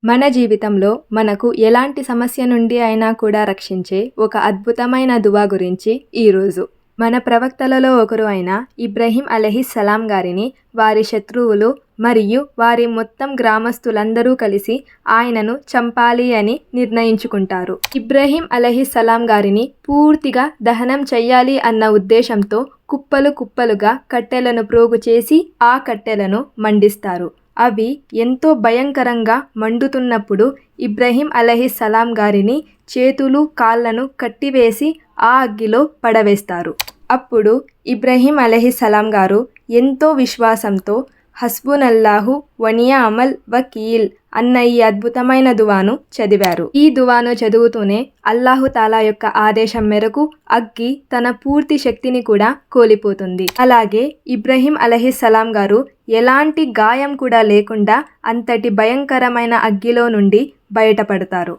మన జీవితంలో మనకు ఎలాంటి సమస్య నుండి అయినా కూడా రక్షించే ఒక అద్భుతమైన దువా గురించి ఈరోజు మన ప్రవక్తలలో ఒకరు అయిన ఇబ్రహీం అలైహిస్సలాం గారిని వారి శత్రువులు మరియు వారి మొత్తం గ్రామస్తులందరూ కలిసి ఆయనను చంపాలి అని నిర్ణయించుకుంటారు. ఇబ్రహీం అలైహిస్సలాం గారిని పూర్తిగా దహనం చెయ్యాలి అన్న ఉద్దేశంతో కుప్పలు కుప్పలుగా కట్టెలను ప్రోగు చేసి ఆ కట్టెలను మండిస్తారు. అవి ఎంతో భయంకరంగా మండుతున్నప్పుడు ఇబ్రహీం అలైహిస్సలాం గారిని చేతులు కాళ్ళను కట్టివేసి ఆ అగ్గిలో పడవేస్తారు. అప్పుడు ఇబ్రహీం అలైహిస్సలాం గారు ఎంతో విశ్వాసంతో హస్బునల్లాహు వనియఅమల్ వకీల్ అన్న ఈ అద్భుతమైన దువాను చదివారు. ఈ దువాను చదువుతూనే అల్లాహుతాలా యొక్క ఆదేశం మేరకు అగ్గి తన పూర్తి శక్తిని కూడా కోల్పోతుంది. అలాగే ఇబ్రహీం అలైహిస్సలాం గారు ఎలాంటి గాయం కూడా లేకుండా అంతటి భయంకరమైన అగ్గిలో నుండి బయటపడతారు.